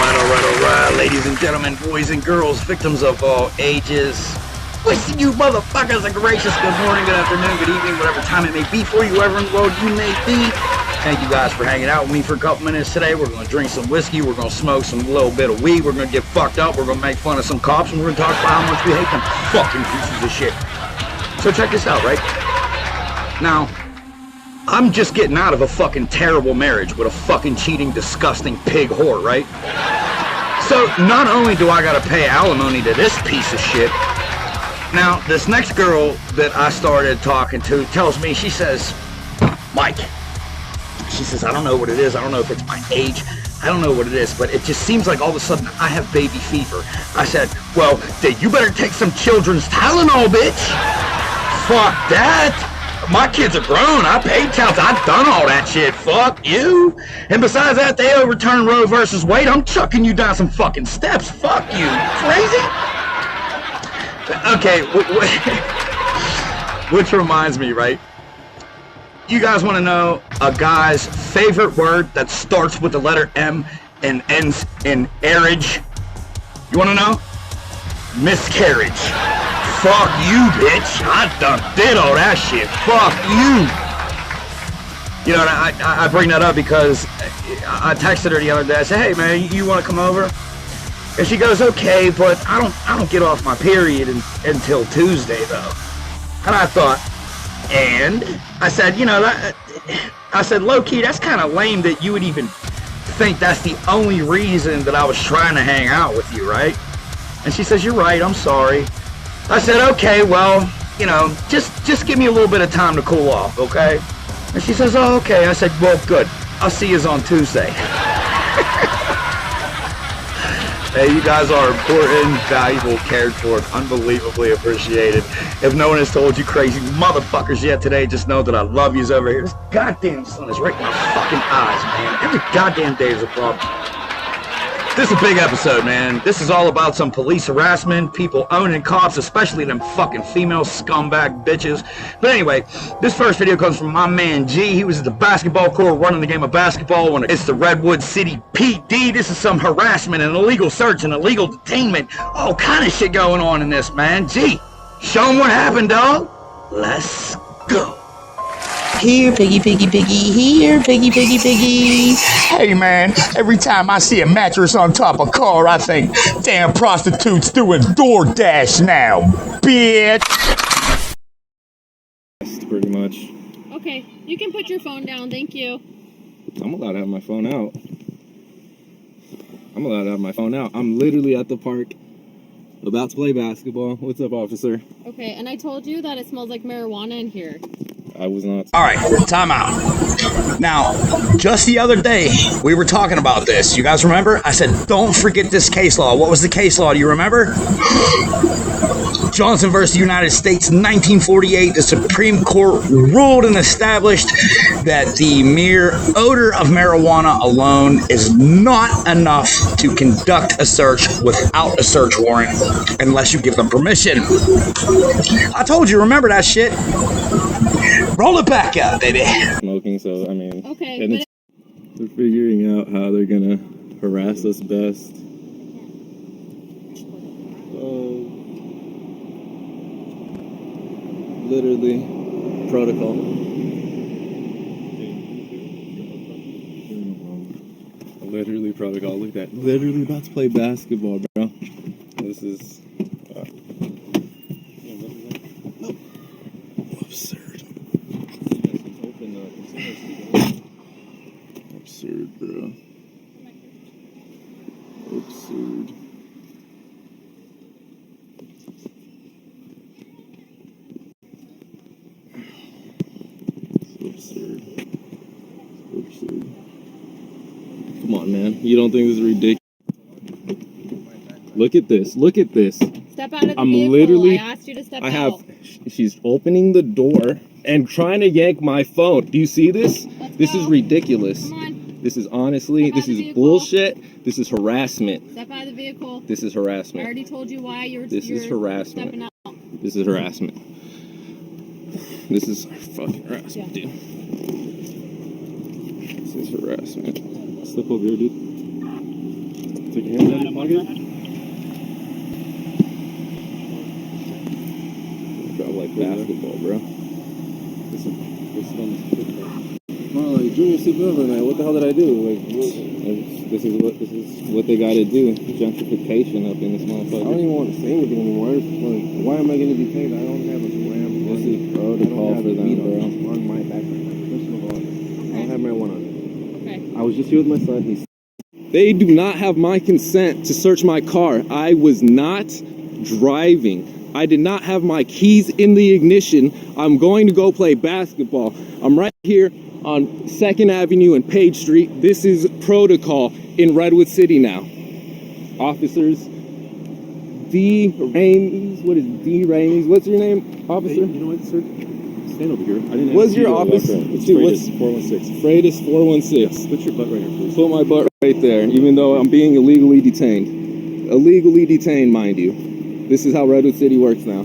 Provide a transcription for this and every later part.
Alright, ladies and gentlemen, boys and girls, victims of all ages. Wishing you motherfuckers a gracious good morning, good afternoon, good evening, whatever time it may be for you, wherever in the world you may be. Thank you guys for hanging out with me for a couple minutes today. We're going to drink some whiskey, we're going to smoke some little bit of weed, we're going to get fucked up, we're going to make fun of some cops, and we're going to talk about how much we hate them fucking pieces of shit. So check this out, right? Now, I'm just getting out of a fucking terrible marriage with a fucking cheating, disgusting pig whore, right? So not only do I gotta pay alimony to this piece of shit, now this next girl that I started talking to tells me, she says, Mike, she says, I don't know what it is, I don't know if it's my age, I don't know what it is, but it just seems like all of a sudden I have baby fever. I said, well, then you better take some children's Tylenol, bitch. Fuck that. My kids are grown. I paid tax. I've done all that shit. Fuck you. And besides that, they overturned Roe versus Wade. I'm chucking you down some fucking steps. Fuck you. Crazy? Okay. Which reminds me, right? You guys want to know a guy's favorite word that starts with the letter M and ends in arage? You want to know? Miscarriage. Fuck you, bitch. I done did all that shit. Fuck you. You know, I bring that up because I texted her the other day. I said, hey, man, you want to come over? And she goes, okay, but I don't get off my period until Tuesday, though. And I thought, and? I said, you know, I said, low-key, that's kind of lame that you would even think that's the only reason that I was trying to hang out with you, right? And she says, you're right, I'm sorry. I said, okay, well, you know, just give me a little bit of time to cool off, okay? And she says, oh, okay. I said, well, good. I'll see you on Tuesday. Hey, you guys are important, valuable, cared for, unbelievably appreciated. If no one has told you crazy motherfuckers yet today, just know that I love yous over here. This goddamn sun is right in my fucking eyes, man. Every goddamn day is a problem. This is a big episode, man. This is all about some police harassment, people owning cops, especially them fucking female scumbag bitches. But anyway, this first video comes from my man G. He was at the basketball court running the game of basketball when it's the Redwood City PD. This is some harassment and illegal search and illegal detainment. All kind of shit going on in this, man. G, show him what happened, dog. Let's go. Here, piggy, piggy, piggy, here, piggy, piggy, piggy. Hey, man, every time I see a mattress on top of a car, I think, damn prostitutes doing DoorDash now, bitch. Pretty much. Okay, you can put your phone down, thank you. I'm allowed to have my phone out. I'm literally at the park, about to play basketball. What's up, officer? Okay, and I told you that it smells like marijuana in here. I was not. All right, time out. Now, just the other day, we were talking about this. You guys remember? I said, don't forget this case law. What was the case law? Do you remember? Johnson versus United States, 1948. The Supreme Court ruled and established that the mere odor of marijuana alone is not enough to conduct a search without a search warrant unless you give them permission. I told you, remember that shit? Roll it back up, baby. Smoking, so I mean. Okay. And they're figuring out how they're gonna harass us best. Literally, protocol. Literally protocol. Look at that. Literally about to play basketball, bro. This is absurd. Absurd, bro. Absurd. Absurd. Absurd. Come on, man. You don't think this is ridiculous? Look at this. Look at this. Step out of the I'm vehicle. literally. I asked you to step out. She's opening the door and trying to yank my phone. Do you see this? This is ridiculous. Come on. This is honestly. This is bullshit. This is harassment. Step out of the vehicle. This is I harassment. already told you why you're. This is harassment. Stepping out. This is harassment. This is fucking harassment, dude. This is harassment. Step over here, dude. Take your hands out of your pocket. Drop like basketball, bro. This is bro, like junior seatbelt right now. What the hell did I do? Like, This is what they gotta do. Gentrification up in this I don't motherfucker. even want to say anything anymore. It's like, why am I getting detained? I don't have a gram. This is protocol for them, bro. On my backpack. First of all, I don't have marijuana on it. Okay. I was just here with my son. They do not have my consent to search my car. I was not driving. I did not have my keys in the ignition. I'm going to go play basketball. I'm right here on 2nd Avenue and Page Street. This is protocol in Redwood City now. Officers, D.Ramies, what is D.Ramies? What's your name, officer? Hey, you know what, sir? Stand over here. I didn't What's your ask you to office? walk around. It's Dude, what's- Freitas 416. Freitas 416. Yes, put your butt right here, please. Put my butt right there, even though I'm being illegally detained. Illegally detained, mind you. This is how Redwood City works now.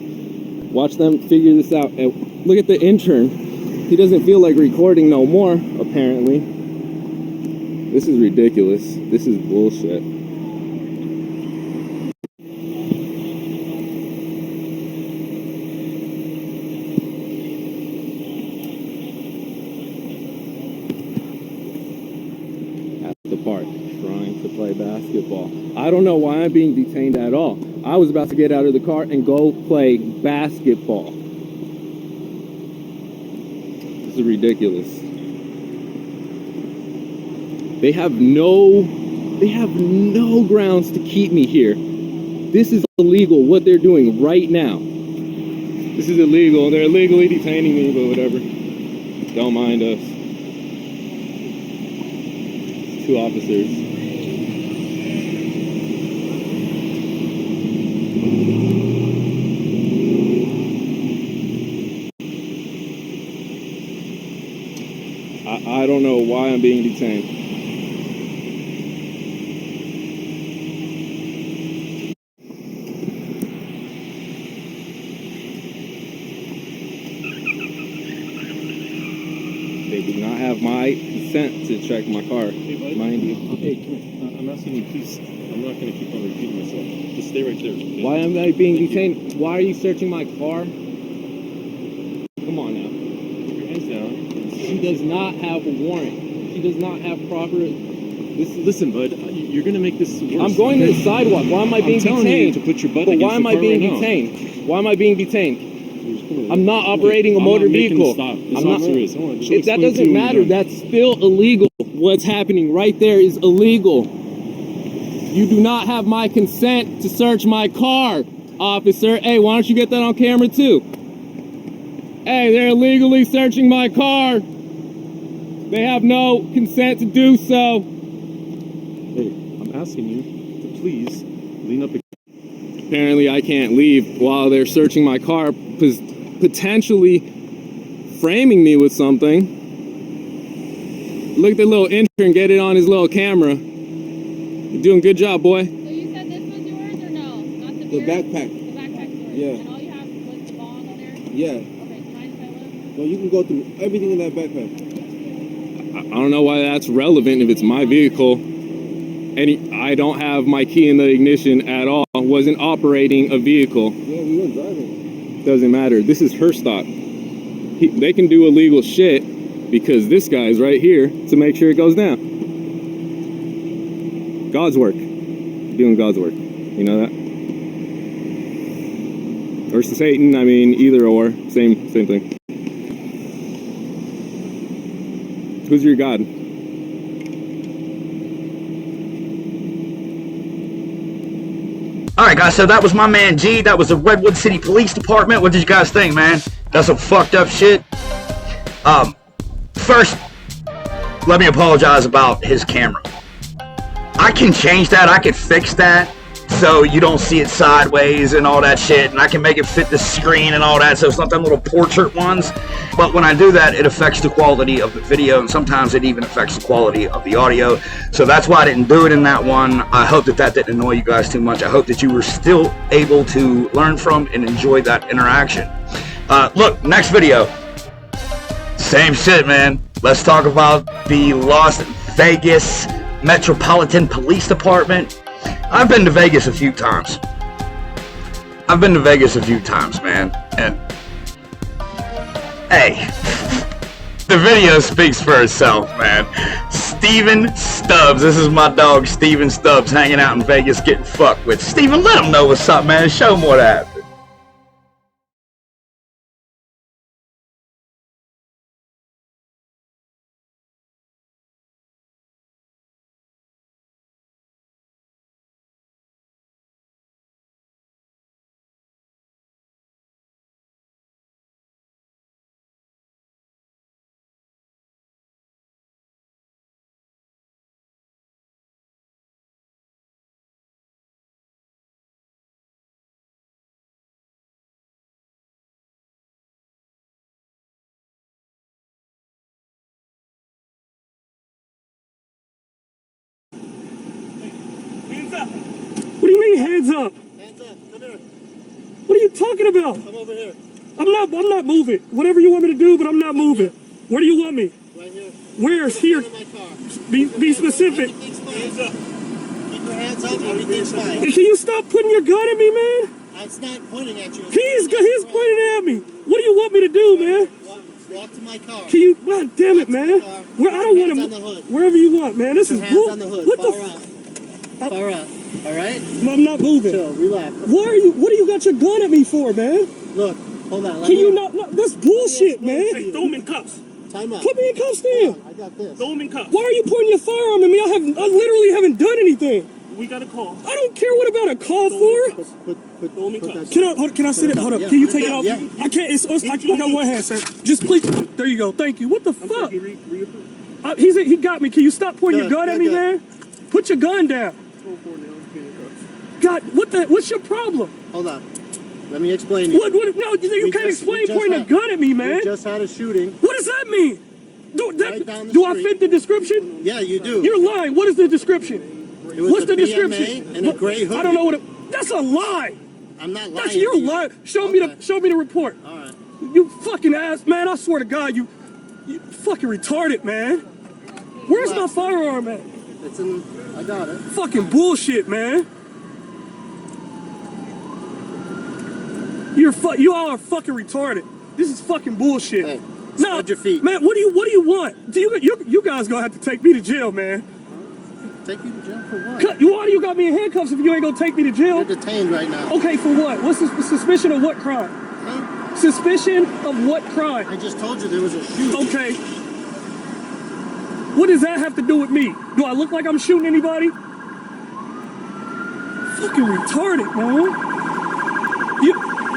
Watch them figure this out. And look at the intern. He doesn't feel like recording no more, apparently. This is ridiculous. This is bullshit. At the park, trying to play basketball. I don't know why I'm being detained at all. I was about to get out of the car and go play basketball. This is ridiculous. They have no grounds to keep me here. This is illegal what they're doing right now. This is illegal. They're illegally detaining me, but whatever. Don't mind us. 2 officers. I don't know why I'm being detained. They do not have my consent to check my car, Hey, bud. mind you. Hey, come here. I'm asking you, please. I'm not going to keep on repeating myself. Just stay right there. Okay? Why am I being Thank you. detained? Why are you searching my car? Come on now. Put your hands down. She does not have a warrant. She does not have proper. This is. Listen, bud. You're going to make this worse. I'm going to the sidewalk. Why am I being I'm telling you detained? to put your butt But against why am the I car being right now. detained? Why am I being detained? Just come here. I'm not operating a motor I'm not making vehicle. this stop. This I'm not. officer is. Hold on. She'll That explain to doesn't you when matter. you're done. That's still illegal. What's happening right there is illegal. You do not have my consent to search my car, officer. Hey, why don't you get that on camera too? Hey, they're illegally searching my car. They have no consent to do so. Hey, I'm asking you to please lean up. Apparently, I can't leave while they're searching my car, potentially framing me with something. Look at the little intern get it on his little camera. You're doing a good job, boy. So you said this was yours or no? Not the The beer? backpack. The backpack's yours. Yeah. And all you have was the bond on there? Yeah. Okay, can I just have a look? No, you can go through everything in that backpack. I don't know why that's relevant if it's my vehicle. I don't have my key in the ignition at all. Wasn't operating a vehicle. Yeah, we were driving. Doesn't matter. This is her stop. They can do illegal shit because this guy's right here to make sure it goes down. God's work. Doing God's work. You know that? Or Satan, I mean, either or. Same thing. Who's your God? Alright guys, so that was my man G. That was the Redwood City Police Department. What did you guys think, man? That's some fucked up shit. First, let me apologize about his camera. I can change that, I can fix that so you don't see it sideways and all that shit, and I can make it fit the screen and all that, so it's not them little portrait ones. But when I do that, it affects the quality of the video, and sometimes it even affects the quality of the audio. So that's why I didn't do it in that one. I hope that that didn't annoy you guys too much. I hope that you were still able to learn from and enjoy that interaction. Look, next video, same shit, man. Let's talk about the Las Vegas Metropolitan Police Department. I've been to Vegas a few times. I've been to Vegas a few times, man. And hey, the video speaks for itself, man. Steven Stubbs. This is my dog, Steven Stubbs, hanging out in Vegas getting fucked with. Steven, let him know what's up, man. Show him what happened. What do you mean hands up? Hands up. Come here. What are you talking about? Come over here. I'm not moving. Whatever you want me to do, but I'm not moving. Where do you want me? Right here. Where's here? In my car. Be specific. Everything's fine. Hands up. Keep your hands up. Everything's fine. Hey, can you stop putting your gun at me, man? It's not pointing at you. He's pointing at me. What do you want me to do, man? Walk to my car. Can you? God damn it, man. Where I don't Hands want on the hood. to. Wherever you want, man. This is Hands bull. on the hood. What Far the? out. Far out. All right? I'm not moving. Chill. Relax. Why are you? What do you got your gun at me for, man? Look. Hold on. Can you not? No, that's bullshit, man. Hey, throw him in cuffs. Time out. Put me in cuffs, then. I got this. Throw him in cuffs. Why are you pointing your firearm at me? I literally haven't done anything. We got a call. I don't care what about a call for. Can I sit it? Hold up. Yeah. Can you take it off? Yeah. I can't. I got one hand, sir. Just please. There you go. Thank you. What the fuck? He got me. Can you stop pointing your gun at me, man? Put your gun down. God, what's your problem? Hold on. Let me explain to you. No, you can't explain pointing a gun at me, man. We just had a shooting. What does that mean? Right down the Do I street. fit the description? Yeah, you do. You're lying. What is the description? It was What's a the BMA description? and a gray hoodie. I don't know what. That's a lie. I'm not lying. That's your to you. lie. Show Okay. me the report. All right. You fucking ass, man. I swear to God, you fucking retarded, man. Where's my firearm at? It's in. I got it. Fucking bullshit, man. You all are fucking retarded. This is fucking bullshit. Hey, No, spread your feet. man. What do you want? You guys gonna have to take me to jail, man. Take you to jail for what? Why do you got me in handcuffs if you ain't gonna take me to jail? You're detained right now. Okay, for what? What's the suspicion of what crime? Huh? Suspicion of what crime? I just told you there was a shooting. Okay. What does that have to do with me? Do I look like I'm shooting anybody? Fucking retarded, man.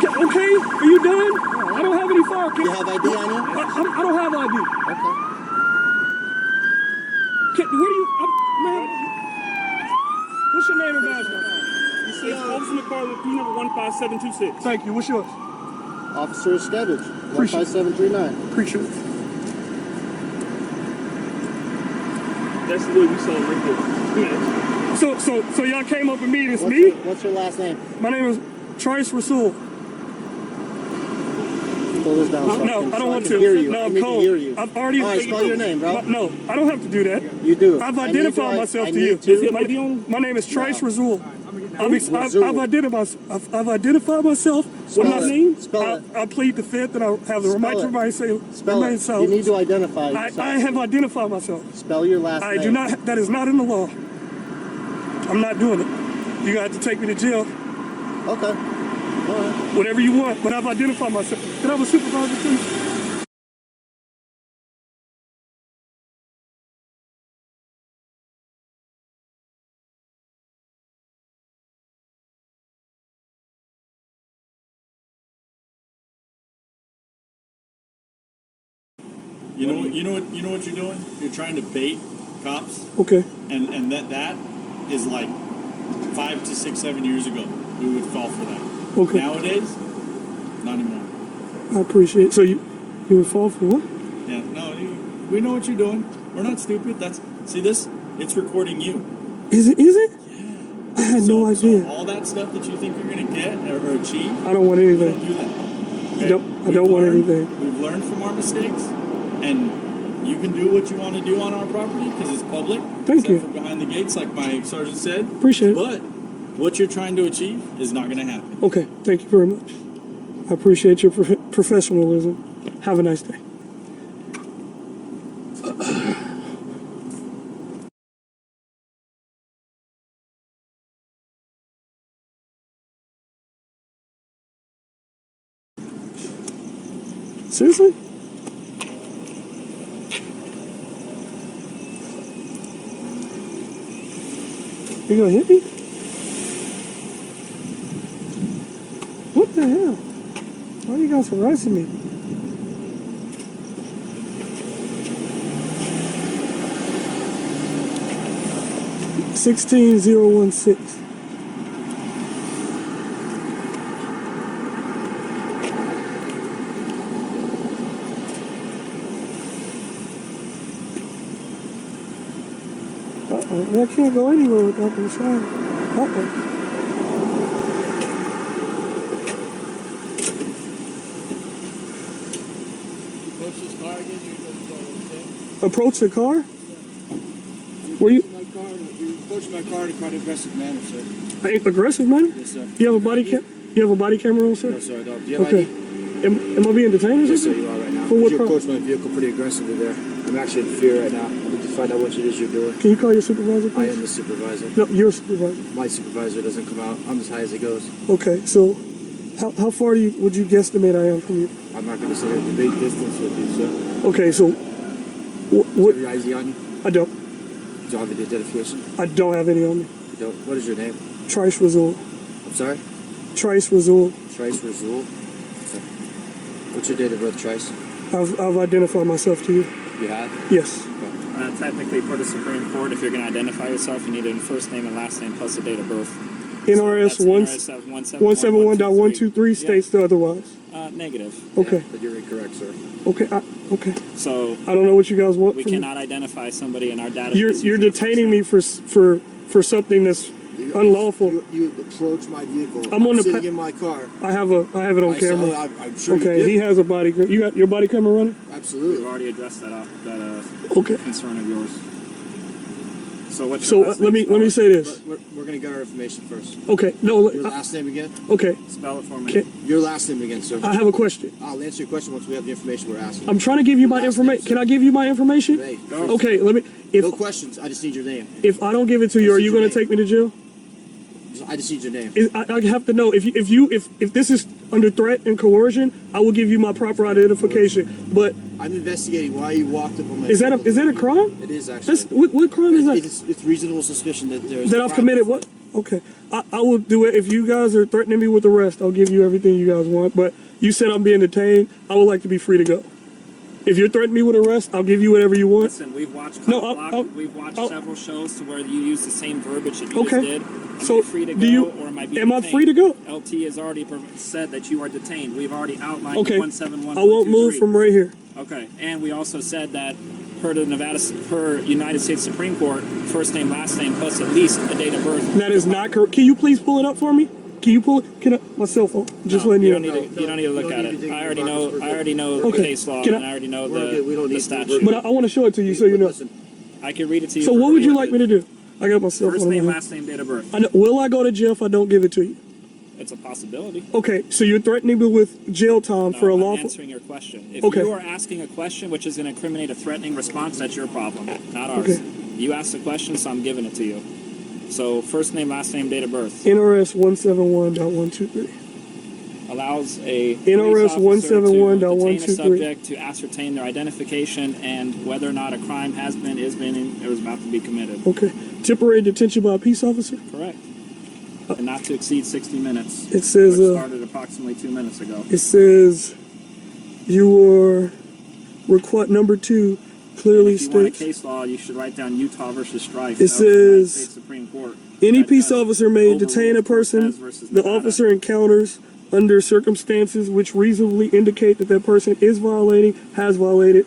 Okay? Are you done? I don't have any fire. You have ID on you? I don't have ID. Okay. Where do you... man. What's your name and badge number? It's Officer McCarley, P number 15726. Thank you. What's yours? Officer Stebbage, Appreciate 15739. Appreciate it. That's the way we saw it right there. So y'all came up with me and it's me? What's your last name? My name is Trice Rasul. Pull this down. So No, I don't want to. Hear you. No, I I'm need to cold. hear you. I've already. All right, spell your name, bro. No, I don't have to do that. You do. I've identified myself to you. My name is Trice Rasul. I've identified myself. What my name? Spell it. I plead the fifth, and I have the right to remain Spell remain it. so. You need to identify yourself. I have identified myself. Spell your last name. I do not. That is not in the law. I'm not doing it. You got to take me to jail. Okay. All right. Whatever you want, but I've identified myself. Can I have a supervisor, please? You know what you're doing? You're trying to bait cops, Okay. and that is like 5 to 6, 7 years ago. We would fall for that. Okay. Nowadays, not anymore. I appreciate it. So you would fall for what? Yeah, no, we know what you're doing. We're not stupid. See this? It's recording you. Is it? Yeah. I had no idea. So all that stuff that you think you're gonna get or achieve, I don't want anything. don't do that. Okay? I don't want anything. We've learned from our mistakes, and You can do what you want to do on our property because it's public. Thank you. From behind the gates, like my sergeant said. Appreciate it. But what you're trying to achieve is not going to happen. Okay, thank you very much. I appreciate your professionalism. Have a nice day. Seriously? You gonna hit me? What the hell? Why are you guys harassing me? $16,016. I can't go anywhere without them sign. Approach this car again, you're supposed to go, okay? Approach the car? Were you? You approached my car in quite an aggressive manner, sir. Aggressive, man? Yes, sir. You have a body cam? You have a body camera on, sir? No, sir, I don't. Do you have Okay. ID? Am I being detained or Yes, sir, something? you are right now. For what You crime? approached my vehicle pretty aggressively there. I'm actually in fear right now. Let me just find out what it is you're doing. Can you call your supervisor, I please? am the supervisor. No, your supervisor. My supervisor doesn't come out. I'm as high as it goes. Okay, so how far would you guesstimate I am from you? I'm not going to sit here at a big distance with you, sir. Okay, so Do what? you have your ID on you? I don't. Do you have the identification? I don't have any on me. You don't? What is your name? Trice Razul. I'm sorry? Trice Razul. Trice Razul. Okay. What's your date of birth, Trice? I've identified myself to you. You have? Yes. Technically, for the Supreme Court, if you're going to identify yourself, you need a first name and last name plus a date of birth. NRS 171.123 states the otherwise. Negative. Okay. Yeah, but you're incorrect, sir. Okay. Okay. So I don't know what you guys want. we from me. cannot identify somebody in our database. You're detaining me for something that's unlawful. You approached my vehicle. I'm on the sitting in my car. I have it on I camera. saw- I'm sure you Okay. did. He has a body. You got your body camera running? Absolutely. We've already addressed that Okay. concern of yours. So what's So your last let name? me say this. We're going to get our information first. Okay. No. Your last name again? Okay. Spell it for me. Okay. Your last name again, sir. I have a question. I'll answer your question once we have the information we're asking. I'm trying to give you my Last information. name, Can sir. I give you my information? Hey, Okay. Let me. no questions. I just need your name. If I don't give it to you, are you going to take me to jail? I just need your name. I have to know if this is under threat and coercion, I will give you my proper identification. But I'm investigating why you walked up on my is that a crime? It is actually. What crime is that? It's reasonable suspicion that there's That I've committed what? Okay, I will do it. If you guys are threatening me with arrest, I'll give you everything you guys want. But you said I'm being detained. I would like to be free to go. If you're threatening me with arrest, I'll give you whatever you want. Listen, we've watched we've watched I'll- several shows to where you use the same verbiage that you Okay. just did. Am So, I free to do go, you- or am I being am I detained? free to go? LT has already said that you are detained. We've already outlined Okay, 171. I won't move from right here. Okay, and we also said that per United States Supreme Court, first name, last name, plus at least a date of birth. That is not correct. Can you please pull it up for me? Can you pull it? My cell phone. Just letting you know. You don't need to look at it. I already know the Okay. case law, Can I- and I already know We're okay. We don't the need statute. But I want to show it to you so you know. Listen, I can read it to you. So what would you like me to do? I got my cell First phone. name, on. last name, date of birth. I know, will I go to jail if I don't give it to you? It's a possibility. Okay, so you're threatening me with jail time for a I'm lawful. answering your question. If Okay. you are asking a question which is going to incriminate a threatening response, that's your problem, not ours. Okay. You asked the question, so I'm giving it to you. So first name, last name, date of birth. NRS 171.123. Allows a NRS police officer to detain a 171.123. subject to ascertain their identification and whether or not a crime has been, is being, or is about to be committed. Okay, temporary detention by a peace officer. Correct. And not to exceed 60 minutes. It says, which started approximately 2 minutes ago. It says your request number 2 clearly If you want a states case law, you should write down Utah versus Strife. It That was the United says, States Supreme Court. any That peace does officer may overrule detain a person Cortez versus the Nevada. officer encounters under circumstances which reasonably indicate that that person is violating, has violated,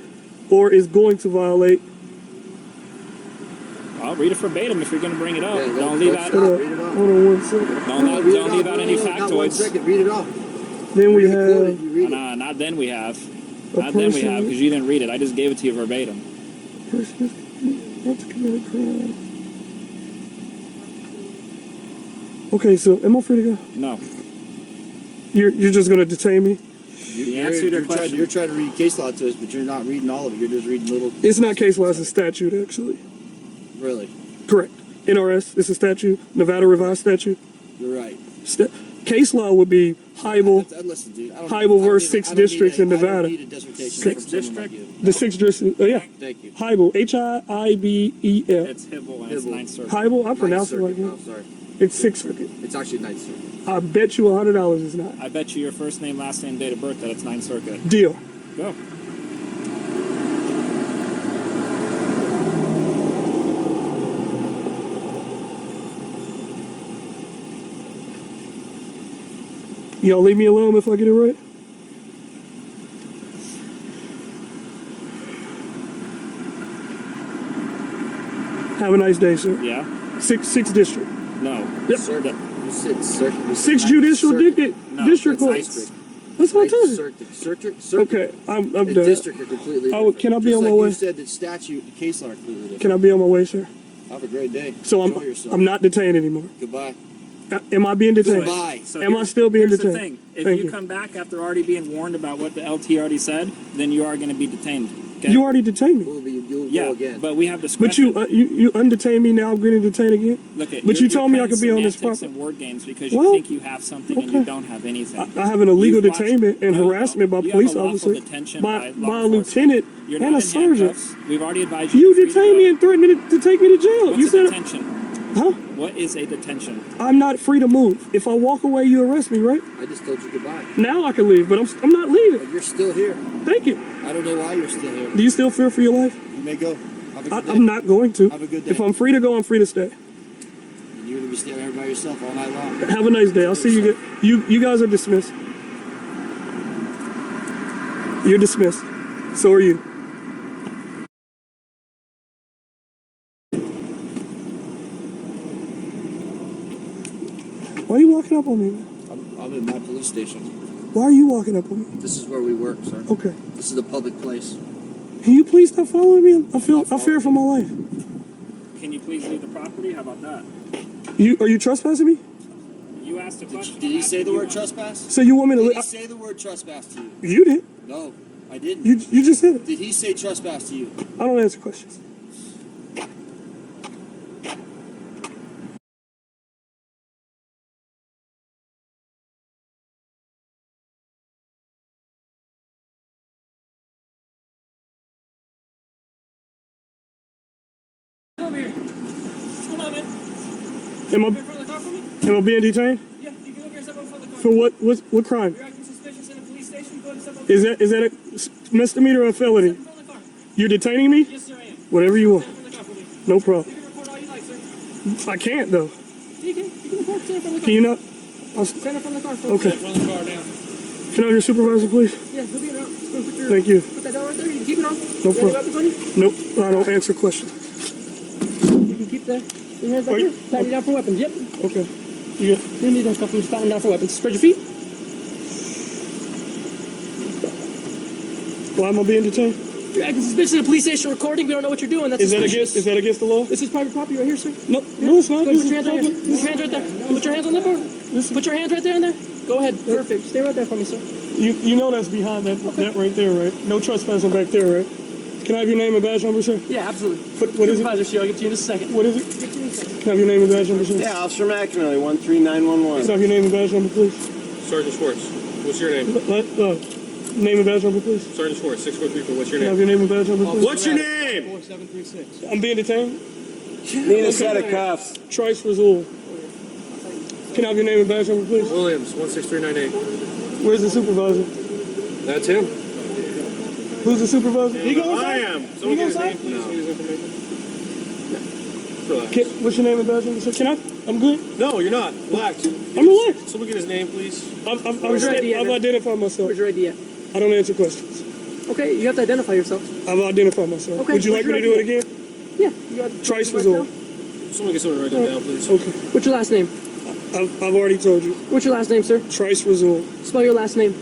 or is going to violate. I'll read it verbatim if you're going to bring it up. Yeah, Don't leave out. Hold Read it off. on 1 second. Don't leave out any Not 1 factoids. second. Read it off. Then we Quote it, have you read it. Nah, not then we have. A Not then we person- have because you didn't read it. I just gave it to you verbatim. Okay, so am I free to go? No. You're just gonna detain me? You're trying to read case law to us, but you're not reading all of it. You're just reading little. It's not case law, it's a statute, actually. Really? Correct. NRS, it's a statute. Nevada revised statute. You're right. Case law would be Hybel. Listen, dude. Hybel versus 6 districts in Nevada. I don't need a dissertation from someone like you. The 6th district. Oh, yeah. Thank you. Hybel. H-I-I-B-E-L. It's Hybel and it's Ninth Circuit. Hybel? I pronounce it Ninth like Circuit. that. Oh, sorry. It's 6th Circuit. It's actually Ninth Circuit. I bet you $100 it's not. I bet you your first name, last name, date of birth that it's Ninth Circuit. Deal. Go. Y'all leave me alone if I get it right? Have a nice day, sir. Yeah? 6th district. No. Yep. Circuit. You said circuit. 6th judicial district. No, District court. District. That's what I told you. Circuit. Okay, I'm The done. district are completely different. Can I be Just on my like way? You said that statute and case law are completely different. Can I be on my way, sir? Have a great day. So Enjoy yourself. I'm not detained anymore. Goodbye. Am I being detained? Goodbye. So Am I here's- still being here's detained? The thing. If Thank you you. come back after already being warned about what the LT already said, then you are going to be detained. Okay? You already detained me. You'll yeah, go again. but we have But discretion. you undetained me, now I'm getting detained again? Look at, But you you're told me I playing could be on this semantics property. and word games because you Well, think you have something and you okay. don't have anything. I have an illegal You've watched- detainment and no, you harassment don't. by You police have a lawful officers, detention by law a enforcement. lieutenant You're and not a in sergeant. handcuffs. We've already advised you. You you're free to detained go. me and threatened to take me to jail. What's You a said, detention? huh? What is a detention? I'm not free to move. If I walk away, you arrest me, right? I just told you goodbye. Now I can leave, but I'm not leaving. But you're still here. Thank you. I don't know why you're still here. Do you still fear for your life? You may go. Have a good day. I'm not going to. Have a good day. If I'm free to go, I'm free to stay. And you're going to be staying there by yourself all night long. Have a nice day. I'll see you. You guys are dismissed. You're dismissed. So are you. Why are you walking up on me, man? I'm in my police station. Why are you walking up on me? This is where we work, sir. Okay. This is a public place. Can you please stop following me? I fear for my life. Can you please leave the property? How about that? Are you trespassing me? You asked a question. Did he say the word trespass? So you want me to Did he leave? say the word trespass to you? You did. No, I didn't. You just said it. Did he say trespass to you? I don't answer questions. Over here. What's going on, man? Am In front of the car for me? I being detained? Yeah, you can look yourself up for the car. For what crime? You're acting suspicious in a police station. Go to step up. Is that a misdemeanor or a felony? Step in front of the car. You're detaining me? Yes, sir, I am. Whatever you want. Step in front of the car for me. No problem. You can record all you like, sir. I can't though. You can record. Stand in front of the car. Can you not? Stand in front of the car for Okay. me. Stand in front of the car now. Can I have your supervisor, please? Yeah, he'll be around. Just go put your, Thank you. Put that down right there. You can keep it on. No You got any problem. weapons on you? Nope, I don't answer questions. You can keep that. Your hands Are right you- here. Pat you down for weapons. Yep. Okay. You got, You need to cuff them. Pat them down for weapons. Spread your feet. why am I being detained? You're acting suspicious in a police station recording. We don't know what you're doing. That's suspicious. Is that against the law? This is private property right here, sir. No, it's not. Go This put your is hands right here. public. Put your hands right there. Put your hands on that bar. Put your hands right there and there. Go ahead. Perfect. Stay right there for me, sir. You know that's behind that right there, right? No trespassing back there, right? Can I have your name and badge number, sir? Yeah, absolutely. What is it? Supervisor Shield, I'll get to you in just a second. What is it? Get to you in a second. Can I have your name and badge number, sir? Yeah, Officer McAnally, 13911. Can I have your name and badge number, please? Sergeant Schwartz, what's your name? Name and badge number, please. Sergeant Schwartz, 643, what's your Can I have name? your name and badge number, please? What's your name? 4736. I'm being detained. Need a set of cuffs. Trice Rizul. Can I have your name and badge number, please? Williams, 16398. Where's the supervisor? That's him. Who's the supervisor? He goes I am. Someone get his name, please. No. His information. Relax. What's your name and badge number, sir? Can I? I'm good. No, you're not. Relax. I'm relaxed. Someone get his name, please. I've man? identified myself. Where's your ID at? I don't answer questions. Okay, you have to identify yourself. I've identified myself. Okay, Would you like what's me to your do it again? Yeah. You got Trice write Rizul. down? Someone get someone to write that down, please. Okay. What's your last name? I've already told you. What's your last name, sir? Trice Rizul. Spell your last name.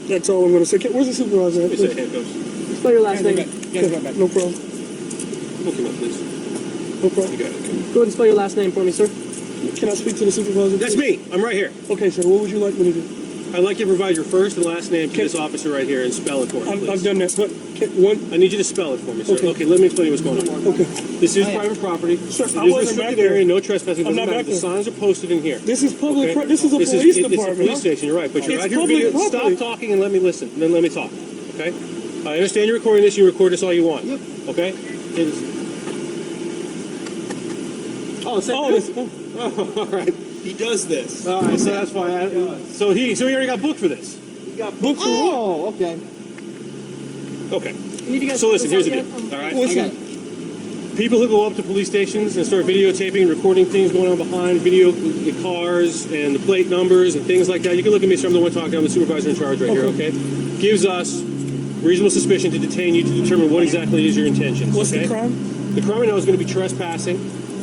That's all I'm going to say. Where's the supervisor at? He said handcuffs. Spell your last name. Okay, no problem. Hook him up, please. No problem. You got it. Go ahead and spell your last name for me, sir. Can I speak to the supervisor? That's me. I'm right here. Okay, sir. What would you like me to do? I'd like you to provide your first and last name to this officer right here and spell it for me, please. I've done that. But I need you to spell it for me, sir. Okay, let me explain what's going on. Okay. This is private property. Sir, It I is wasn't back restricted there. area, no trespassing. I'm Doesn't not matter. back The there. signs are posted in here. This is public. Okay? This is a police It's a department. police station, you're right, but you're It's out here public video. property. Stop talking and let me listen, and then let me talk, okay? I understand you're recording this, you record this all you want, okay? All right. He does this. All right, so that's fine. So he already got booked for this. Books are what? Oh, okay. Okay. So listen, here's the deal. All right. Listen. People who go up to police stations and start videotaping, recording things going on behind, video the cars and the plate numbers and things like that. You can look at me, sir. I'm the one talking. I'm the supervisor in charge right here. Okay. Gives us reasonable suspicion to detain you to determine what exactly is your intentions. What's okay? the crime? The crime right now is going to be trespassing.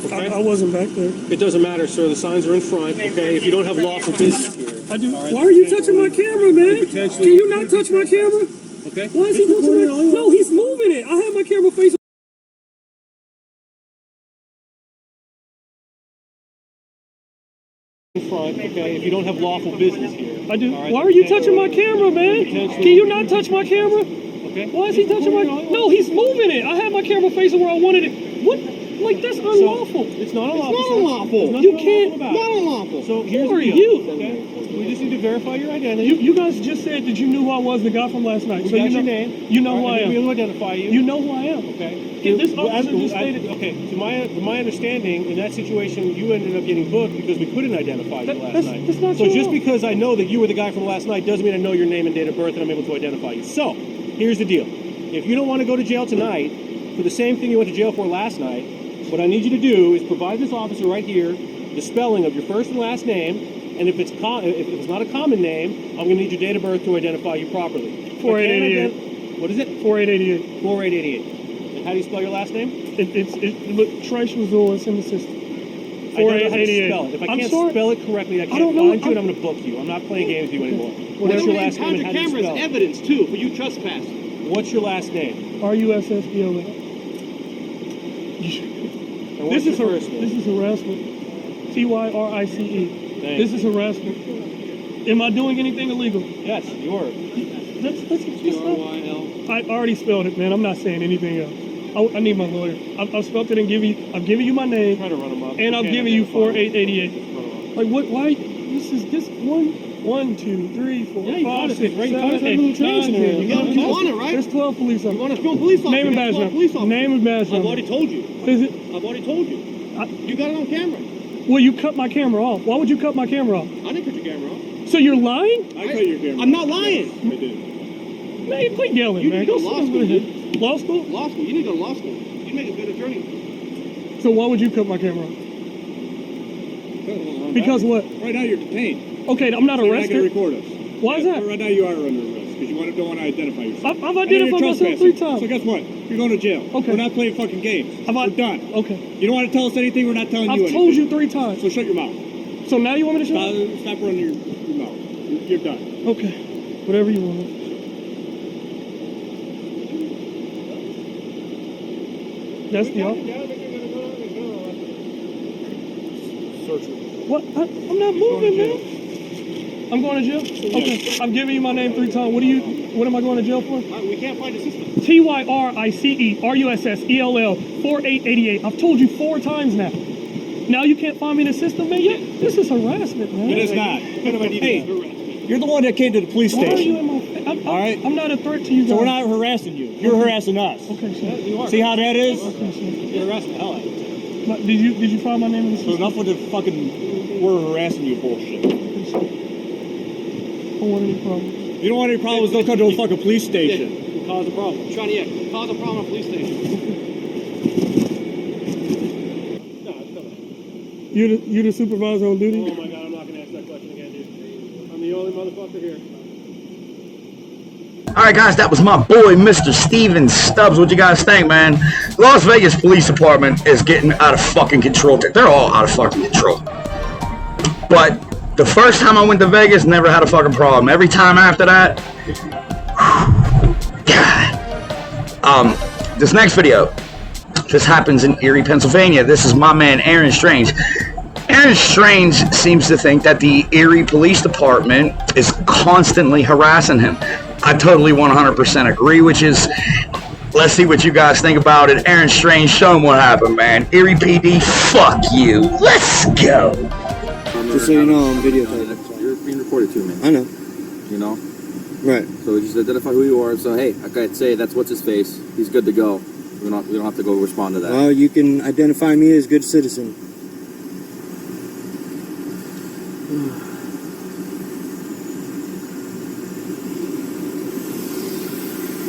Okay. I wasn't back there. It doesn't matter, sir. The signs are in front. Okay. If you don't have lawful business here. I do. Why are you touching my camera, man? Can you not touch my camera? Okay. Why is he touching it? No, he's moving it. I have my camera facing. In front. Okay. If you don't have lawful business here. I do. Right, Why are you touching my camera, man? Can you not touch my camera? Okay. Why is he touching my? No, he's moving it. I have my camera facing where I wanted it. What? Like that's unlawful. It's not unlawful. It's not unlawful. You can't. Not unlawful. So here's Who are the deal. you? Okay. We just need to verify your identity. You guys just said that you knew who I was, the guy from last night. We So got you know, your name. You know who I We'll be am. able to identify you. You know who I am. Okay. This officer just stated. Okay. To my understanding, in that situation, you ended up getting booked because we couldn't identify you last night. That's not so true. just because I know that you were the guy from last night doesn't mean I know your name and date of birth and I'm able to identify you. So here's the deal. If you don't want to go to jail tonight for the same thing you went to jail for last night, what I need you to do is provide this officer right here the spelling of your first and last name, and if it's not a common name, I'm going to need your date of birth to identify you properly. 4888. What is it? 4888. 4888. And how do you spell your last name? Look, Trish was always in the system. I don't know how to spell it. If I I'm can't sorry. spell it correctly, I can't don't know. find you and I'm going to book you. I'm not playing games with you anymore. What's your last name and how do you spell it? Evidence too for you trespassing. What's your last name? RUSSDOL. And what's This your first name? is harassment. TYRICE. Thanks. This is harassment. Am I doing anything illegal? Yes, you are. That's I already spelled it, man. I'm not saying anything else. I need my lawyer. I've spelled it and I've given you my name. Try to run them up. And I've given you 4888. Like what? Why? This is this 1, 2, 3, 4, Yeah, you 5, got it, 6, right? You 7, got it, 8, little training 9, scenario. 10. You got it. You want it, right? There's 12 police You officers. want to film police officer? Name and badge number. Name and badge I've number. already told you. What is it? I've already told you. You got it on camera. Well, you cut my camera off. Why would you cut my camera off? I didn't cut your camera off. So you're lying? I cut your camera. I'm not lying. I did. Man, quit yelling, You man. need to go to Go law sit school, over here. dude. Law school? Law school. You need to go to law school. You'd make a good attorney. So why would you cut my camera off? Because what? Right now you're detained. Okay, I'm not So you're not going to arrested. record us. Why is that? Right now you are under arrest because you don't want to identify yourself. I've And identified you're myself trespassing. 3 times. So guess what? You're going to jail. Okay. We're not playing fucking games. We're done. Okay. You don't want to tell us anything, we're not telling you I've anything. told you 3 times. So shut your mouth. So now you want me to shut up? Stop running your mouth. You're done. Okay. Whatever you want. That's the officer. What? I'm not moving, man. I'm going to jail? Okay. I'm giving you my name 3 times. What am I going to jail for? We can't find the system. TYRICE RUSSELL 4888. I've told you 4 times now. Now you can't find me in the system, man? Yeah, this is harassment, man. It is not. Hey, You're the one that came to the police Why are you station. in my face? All right. I'm not a threat to you guys. So we're not harassing you. You're harassing us. Okay, sir. See how that is? Okay, sir. you're arrested the hell out of you. But did you find my name in the So system? enough with the fucking we're harassing you bullshit. I don't want any problems. If you don't want any problems, don't come to a fucking police station. We'll cause a problem. Trying to cause a problem at a police station. You the supervisor on duty? Oh my God, I'm not going to ask that question again, dude. I'm the only motherfucker here. Alright guys, that was my boy Mr. Steven Stubbs. What you guys think, man? Las Vegas Police Department is getting out of fucking control. They're all out of fucking control. But the first time I went to Vegas, never had a fucking problem. Every time after that, God. This next video This happens in Erie, Pennsylvania. This is my man, Aaron Strange. Aaron Strange seems to think that the Erie Police Department is constantly harassing him. I totally 100% agree, which is, let's see what you guys think about it. Aaron Strange, show him what happened, man. Erie PD, fuck you. Let's go. Just so you know, I'm videotaping. You're being recorded too, man. I know. You know? Right. So just identify who you are. So, hey, I could say that's what's his face. He's good to go. We don't have to go respond to that. Well, you can identify me as good citizen.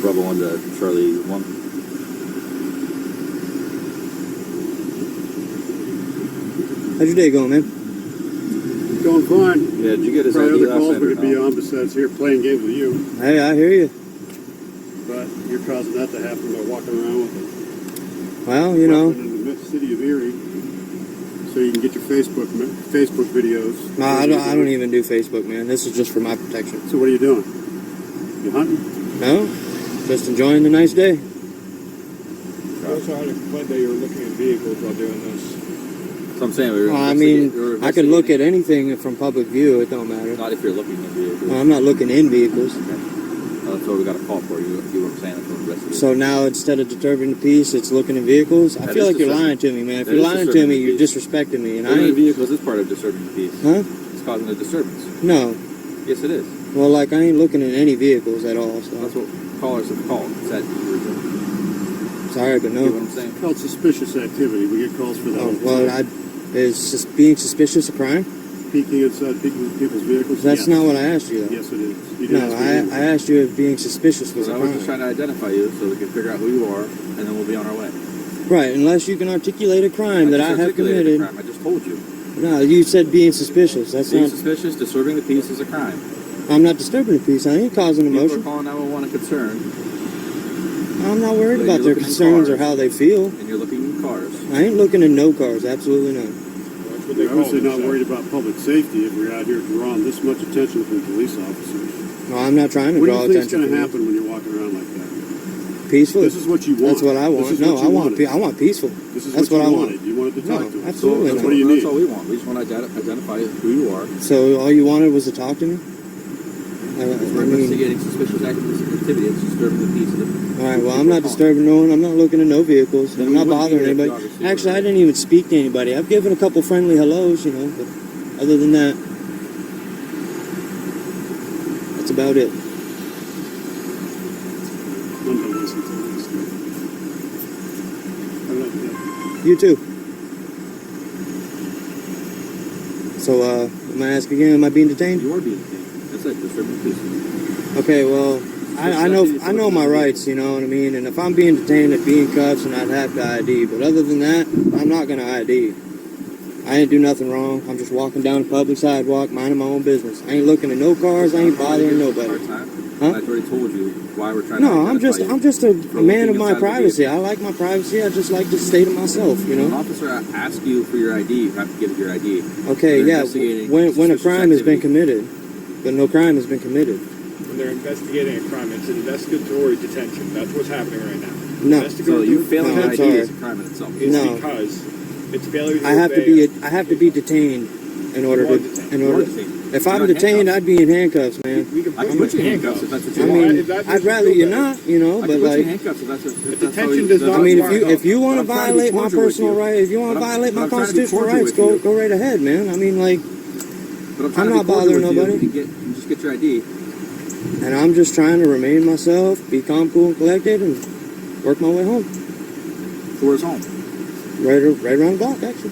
Bravo 1 to Charlie 1. How's your day going, man? Going fine. Yeah, did you get his Probably ID other last calls night we or could be no? on besides here playing games with you. Hey, I hear you. But you're causing that to happen by walking around with a Well, you know. weapon in the city of Erie, so you can get your Facebook videos. No, I don't even do Facebook, man. This is just for my protection. So what are you doing? You hunting? No, just enjoying the nice day. You also had a complaint that you were looking at vehicles while doing this. So I'm saying, Well, I mean, I could look at anything from public view. It don't matter. Not if you're looking at vehicles. Well, I'm not looking in vehicles. That's what we got a call for. You know what I'm saying? That's what we're investigating. So now instead of disturbing the peace, it's looking in vehicles. I That feel is like you're disturbing. lying to me, man. If That you're is lying to disturbing me, the you're peace. disrespecting me, and I Looking at ain't. vehicles is part of disturbing the peace. Huh? It's causing a disturbance. No. Yes, it is. Well, like I ain't looking at any vehicles at all. So That's what callers have called. It's that you were doing. sorry, but You know what no. I'm saying? Called suspicious activity. We get calls for that. all Oh, the well, time. is just being suspicious a crime? Peeking inside people's vehicles. That's yes. not what I asked you, though. Yes, it is. You No, didn't ask me. I asked you if being suspicious was So a I was just crime. trying to identify you so we can figure out who you are, and then we'll be on our way. Right, unless you can articulate a crime that I just have articulated committed. a crime. I just told you. No, you said being suspicious. That's Being not. suspicious, disturbing the peace is a crime. I'm not disturbing the peace. I ain't causing People are emotion. calling 911 a concern, I'm not worried So about you're their looking in concerns or cars. how they feel. and you're looking in cars. I ain't looking in no cars. Absolutely not. You're obviously not worried about public safety if you're out here drawing this much attention from police officers. No, I'm not trying to What do draw you think's attention. going to to happen when you're walking around like that? it. Peaceful. This is what you want. That's what I This want. is No, what you wanted. I want peaceful. This is That's what what I you want. wanted. You wanted to talk No, to us. absolutely That's not. what do you That's need? all we want. We just want to identify who you are. So all you wanted was to talk to me? We're I mean, investigating suspicious activity that's disturbing the peace of the... all right, well, I'm not disturbing no one. I'm not looking at no vehicles. I'm not bothering anybody. Actually, I didn't even speak to anybody. I've given a couple friendly hellos, you know, but other than that, that's about it. I'm going to listen to this guy. I love that. You too. So, am I asking again, am I being detained? You are being detained. That's it, disturbing the peace. Okay, well, I know my rights, you know what I mean? And if I'm being detained, I'd be in cuffs and I'd have to ID. But other than that, I'm not going to ID. I ain't do nothing wrong. I'm just walking down a public sidewalk, minding my own business. I ain't looking at no cars. I ain't bothering nobody. Huh? I already told you why we're trying to No, I'm identify just you. a man of looking my inside the privacy. vehicle. I like my privacy. I just like to stay to myself, you When an know? officer asks you for your ID, you have to give your ID. Okay, They're yeah, investigating when a suspicious crime has been activity. committed. But no crime has been committed. When they're investigating a crime, it's investigatory detention. That's what's happening right now. No. So you failing No, your I'm ID is a sorry. crime in itself. It's No. because it's failure to I have to obey be detained in order You are to detained. in You are order. detained. If You're I'm in detained, handcuffs. I'd be in handcuffs, man. We can I can put you in handcuffs if that's what you I want. mean, If that makes I'd you rather feel you better. not, you know, I but can put you in like, handcuffs if that's what... detention does not I mean, require if you want to But I'm trying to be violate my cordial with personal you. right, if you want to But I'm- violate but my I'm trying to be constitutional cordial rights, with you. go right ahead, man. I mean, like, But I'm trying I'm to not be cordial bothering with you. nobody. You just get your ID. and I'm just trying to remain myself, be calm, cool, and collected, and work my way home. Towards home. Right around the block, actually.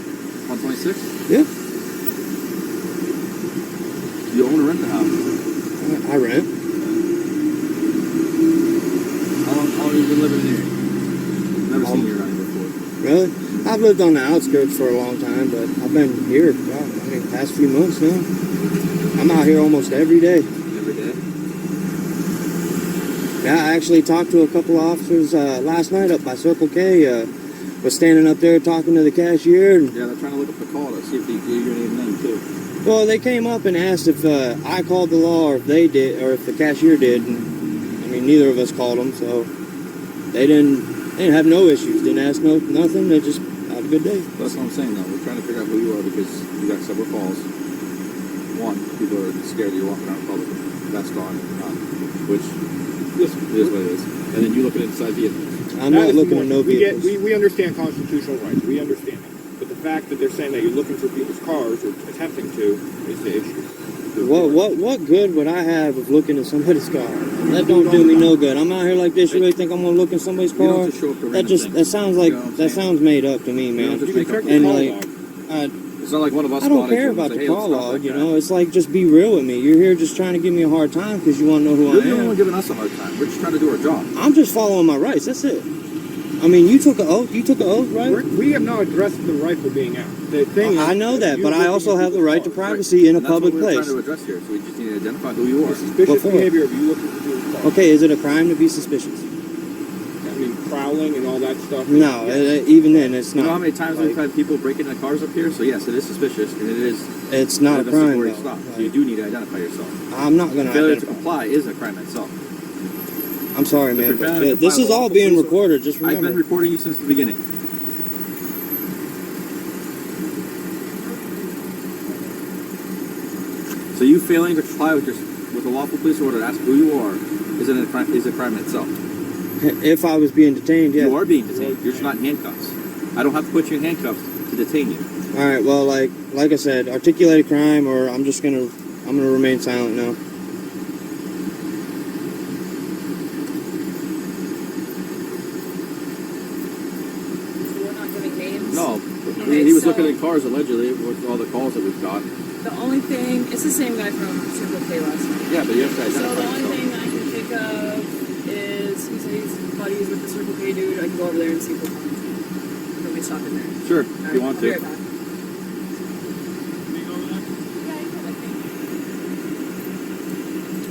126? Yeah, You own or rent the house? I rent. How long have you been living here? Never seen you around here before. Really? I've lived on the outskirts for a long time, but I've been here, past few months now. I'm out here almost every day. Every day? Yeah, I actually talked to a couple officers last night up by Circle K. Was standing up there talking to the cashier. And, Yeah, they're trying to look up the call to see if they gave your name then, too. well, they came up and asked if I called the law or if they did, or if the cashier did. And, I mean, neither of us called them, so they didn't They didn't have no issues. Didn't ask nothing. They just had a good day. That's what I'm saying, though. We're trying to figure out who you are because you got several calls. One, people are scared that you're walking around in public with vest on, which is what it is. And then you look at inside vehicles. I'm not looking at no vehicles. We understand constitutional rights. We understand it. But the fact that they're saying that you're looking for people's cars or attempting to is the issue. What good would I have of looking at somebody's car? That don't do me no good. I'm out here like this. You really think I'm gonna look in somebody's car? You don't just show up to random things. That sounds like that sounds made up to me, man. And like, it's not like one of us. I don't care about the call log. You know, it's like just be real with me. You're here just trying to give me a hard time because you want to know who I am. You're the only one giving us a hard time. We're just trying to do our job. I'm just following my rights. That's it. I mean, you took an oath. You took an oath, right? We have not addressed the rifle being out. The thing I know that, but I also have the right to privacy in a public place. That's what we're trying to address here. So we just need to identify who you are. Suspicious behavior of you looking for people's cars. Okay, is it a crime to be suspicious? I mean, prowling and all that stuff. No, even then, it's not. You know how many times we've had people break into cars up here? So yes, it is suspicious, and it is. It's not a crime, though. Stop. So you do need to identify yourself. I'm not going to Failure identify. to comply is a crime itself. I'm sorry, man, but this is all being recorded. Just remember. I've been recording you since the beginning. So you failing to comply with a lawful police order to ask who you are is a crime in itself. If I was being detained, yeah. You are being detained. You're just not in handcuffs. I don't have to put you in handcuffs to detain you. All right. Well, like I said, articulated crime, or I'm gonna remain silent now. So we're not giving names? No. Okay, he was so looking at cars allegedly with all the calls that we've got. the only thing, it's the same guy from Circle K last night. Yeah, but you have to So identify the only yourself. thing I can think of is he said he's buddies with the Circle K dude. I can go over there and see if we'll find him. Let me stop in there. Sure, All if right, you want I'll be to. right back.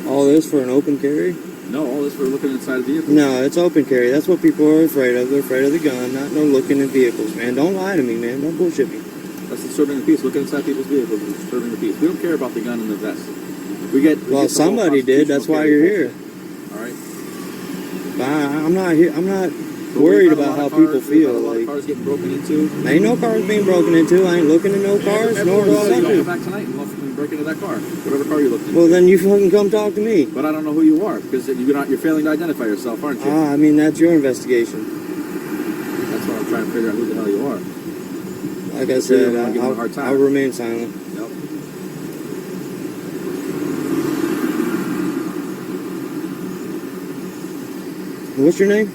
All this for an open carry? No, all this for looking inside a vehicle. No, it's open carry. That's what people are afraid of. They're afraid of the gun, not no looking in vehicles, man. Don't lie to me, man. Don't bullshit me. That's disturbing the peace. Looking inside people's vehicles is disturbing the peace. We don't care about the gun and the vest. We get Somebody did. That's why you're here. All right. But I'm not here. I'm not worried about how people feel. Like, cars getting broken into. ain't no cars being broken into. I ain't looking at no cars, nor do I want Come to. back tonight and break into that car, whatever car you're looking at. Well, then you fucking come talk to me. But I don't know who you are because you're failing to identify yourself, aren't you? I mean, that's your investigation. That's why I'm trying to figure out who the hell you are. Like I said, I'll remain silent. Yep. What's your name?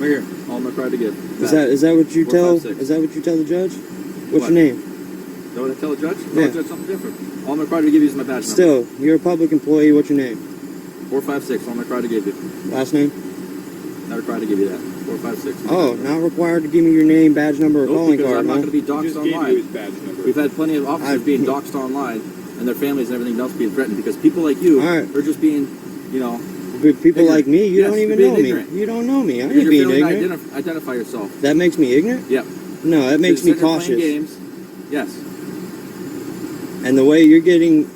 Right here. All I'm required to give. Is that what you tell? 456. Is that what you tell the judge? What's What? your name? Is that what I tell a judge? Yeah. Tell a judge something different. All I'm required to give you is my badge Still, you're a public employee. What's your name? number. 456. All I'm required to give you. Last name? Not required to give you that. 456. Oh, not required to give me your name, badge number, or Nope, calling because card, I'm not huh? going to be doxxed online. We've had plenty of officers being doxxed online, and their families and everything else being threatened because people like you are just being, you know. But people ignorant. like me, you Yes, don't you're even being know ignorant. me. You don't know me. I Because ain't you're being failing to ignorant. identify yourself. That makes me ignorant? Yep. No, that makes me You're sitting there playing cautious. games. Yes. And the way you're getting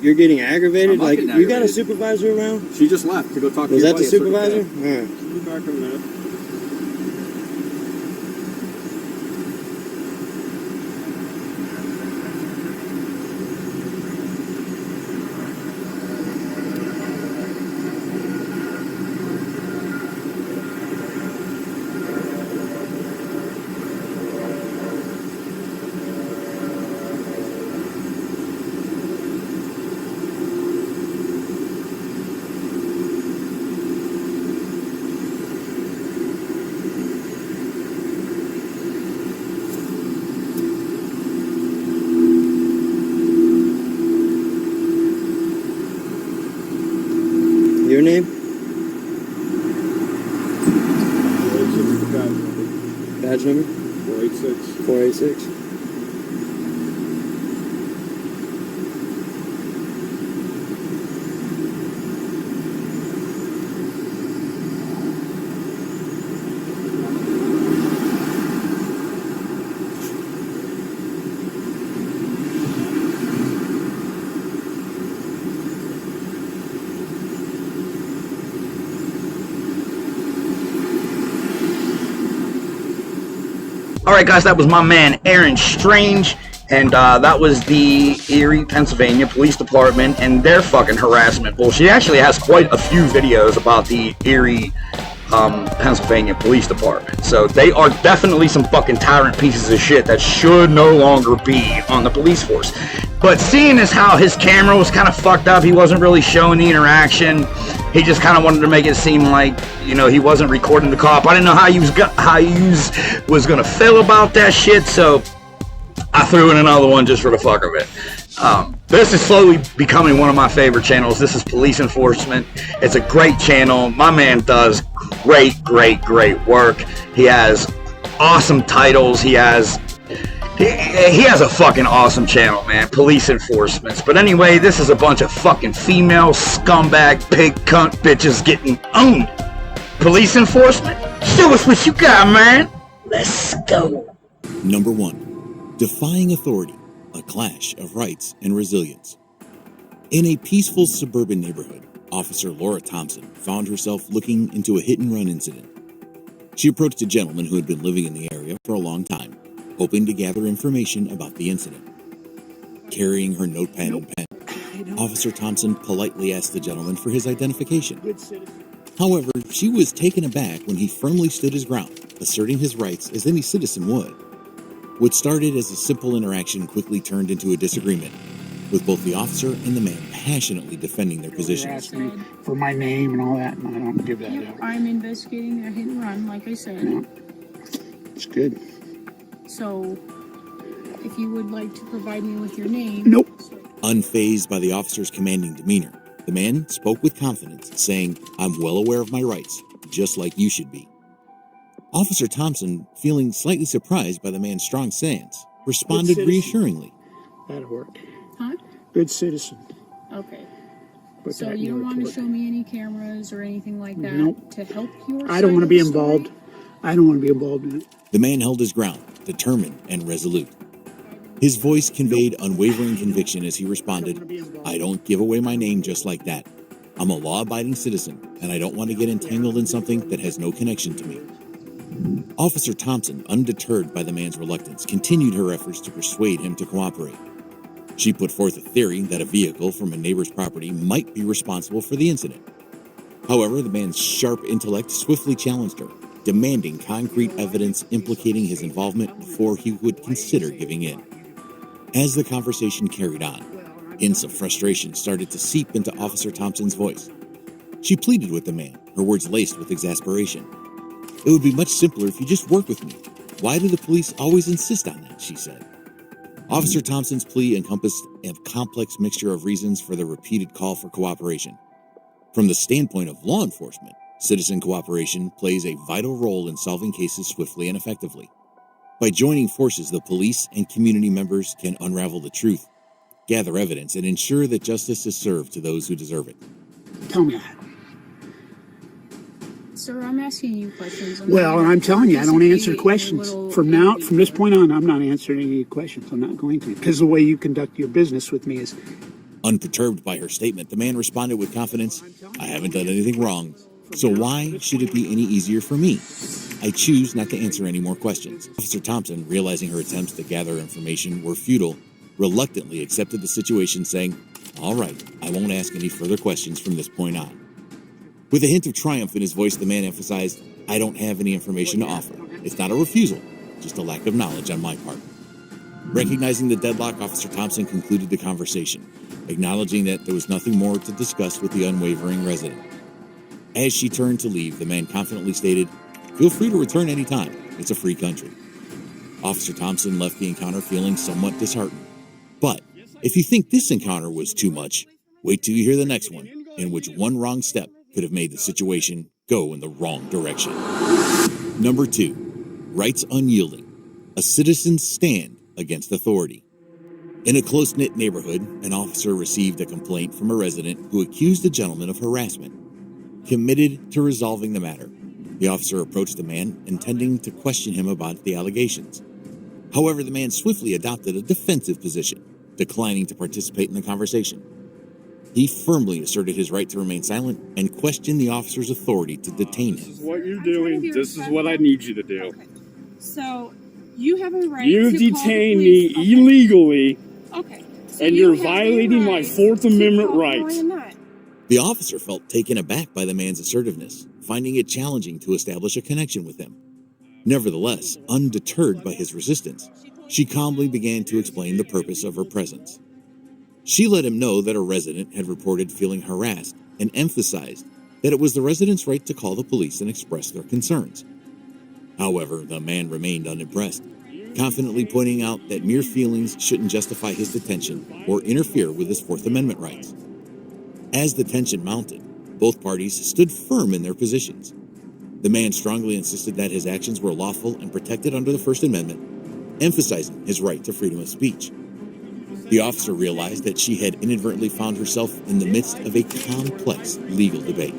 aggravated, I'm not like getting you got a aggravated. supervisor around? She just left to go talk to Was your that the buddy at Circle K. supervisor? All right. Be back in a minute. Your name? Badge number? 486. 486. Alright guys, that was my man Aaron Strange, and that was the Erie, Pennsylvania Police Department and their fucking harassment bullshit. He actually has quite a few videos about the Erie, Pennsylvania Police Department. So they are definitely some fucking tyrant pieces of shit that should no longer be on the police force. But seeing as how his camera was kind of fucked up, he wasn't really showing the interaction. He just kind of wanted to make it seem like, you know, he wasn't recording the cop. I didn't know how he was gonna feel about that shit, so I threw in another one just for the fuck of it. This is slowly becoming one of my favorite channels. This is Police Enforcement. It's a great channel. My man does great work. He has awesome titles. He has a fucking awesome channel, man. Police Enforcements. But anyway, this is a bunch of fucking female scumbag pig cunt bitches getting owned. Police Enforcement? Show us what you got, man. Let's go. Number 1. Defying authority. A clash of rights and resilience. In a peaceful suburban neighborhood, Officer Laura Thompson found herself looking into a hit-and-run incident. She approached a gentleman who had been living in the area for a long time, hoping to gather information about the incident. Carrying her notepad and pen, Officer Thompson politely asked the gentleman for his identification. However, she was taken aback when he firmly stood his ground, asserting his rights as any citizen would. What started as a simple interaction quickly turned into a disagreement, with both the officer and the man passionately defending their positions. Asked me for my name and all that, and I don't give that out. I'm investigating a hit and run, like I said. No. It's good. So, if you would like to provide me with your name... Nope. Unfazed by the officer's commanding demeanor, the man spoke with confidence, saying, "I'm well aware of my rights, just like you should be." Officer Thompson, feeling slightly surprised by the man's strong stance, responded reassuringly. That'll work. Huh? Good citizen. Okay. Put So that in you your don't want to report. show me any cameras or anything like that Nope. to help your I don't want to be side of the story? involved. I don't want to be involved in it. The man held his ground, determined and resolute. His voice conveyed unwavering conviction as he responded, "I don't give away my name just like that. I'm a law-abiding citizen, and I don't want to get entangled in something that has no connection to me." Officer Thompson, undeterred by the man's reluctance, continued her efforts to persuade him to cooperate. She put forth a theory that a vehicle from a neighbor's property might be responsible for the incident. However, the man's sharp intellect swiftly challenged her, demanding concrete evidence implicating his involvement before he would consider giving in. As the conversation carried on, hints of frustration started to seep into Officer Thompson's voice. She pleaded with the man, her words laced with exasperation. "It would be much simpler if you just worked with me. Why do the police always insist on that?" she said. Officer Thompson's plea encompassed a complex mixture of reasons for the repeated call for cooperation. From the standpoint of law enforcement, citizen cooperation plays a vital role in solving cases swiftly and effectively. By joining forces, the police and community members can unravel the truth, gather evidence, and ensure that justice is served to those who deserve it. Tell me that. Sir, I'm asking you questions. Well, I'm telling you, I don't answer questions. From this point on, I'm not answering any questions. I'm not going to. Because the way you conduct your business with me is... Unperturbed by her statement, the man responded with confidence, "I haven't done anything wrong, so why should it be any easier for me? I choose not to answer any more questions." Officer Thompson, realizing her attempts to gather information were futile, reluctantly accepted the situation, saying, "All right, I won't ask any further questions from this point on." With a hint of triumph in his voice, the man emphasized, "I don't have any information to offer. It's not a refusal, just a lack of knowledge on my part." Recognizing the deadlock, Officer Thompson concluded the conversation, acknowledging that there was nothing more to discuss with the unwavering resident. As she turned to leave, the man confidently stated, "Feel free to return any time. It's a free country." Officer Thompson left the encounter feeling somewhat disheartened. But if you think this encounter was too much, wait till you hear the next one, in which one wrong step could have made the situation go in the wrong direction. Number 2, rights unyielding. A citizen's stand against authority. In a close-knit neighborhood, an officer received a complaint from a resident who accused a gentleman of harassment. Committed to resolving the matter, the officer approached the man, intending to question him about the allegations. However, the man swiftly adopted a defensive position, declining to participate in the conversation. He firmly asserted his right to remain silent and questioned the officer's authority to detain him. This is what you're doing. This is what I need you to do. So, You have a right You to detained call me the police. illegally, Okay. So and you you're have a violating my right Fourth to Amendment call- No, I rights. am not. The officer felt taken aback by the man's assertiveness, finding it challenging to establish a connection with him. Nevertheless, undeterred by his resistance, she calmly began to explain the purpose of her presence. She let him know that a resident had reported feeling harassed and emphasized that it was the resident's right to call the police and express their concerns. However, the man remained unimpressed, confidently pointing out that mere feelings shouldn't justify his detention or interfere with his Fourth Amendment rights. As the tension mounted, both parties stood firm in their positions. The man strongly insisted that his actions were lawful and protected under the First Amendment, emphasizing his right to freedom of speech. The officer realized that she had inadvertently found herself in the midst of a complex legal debate.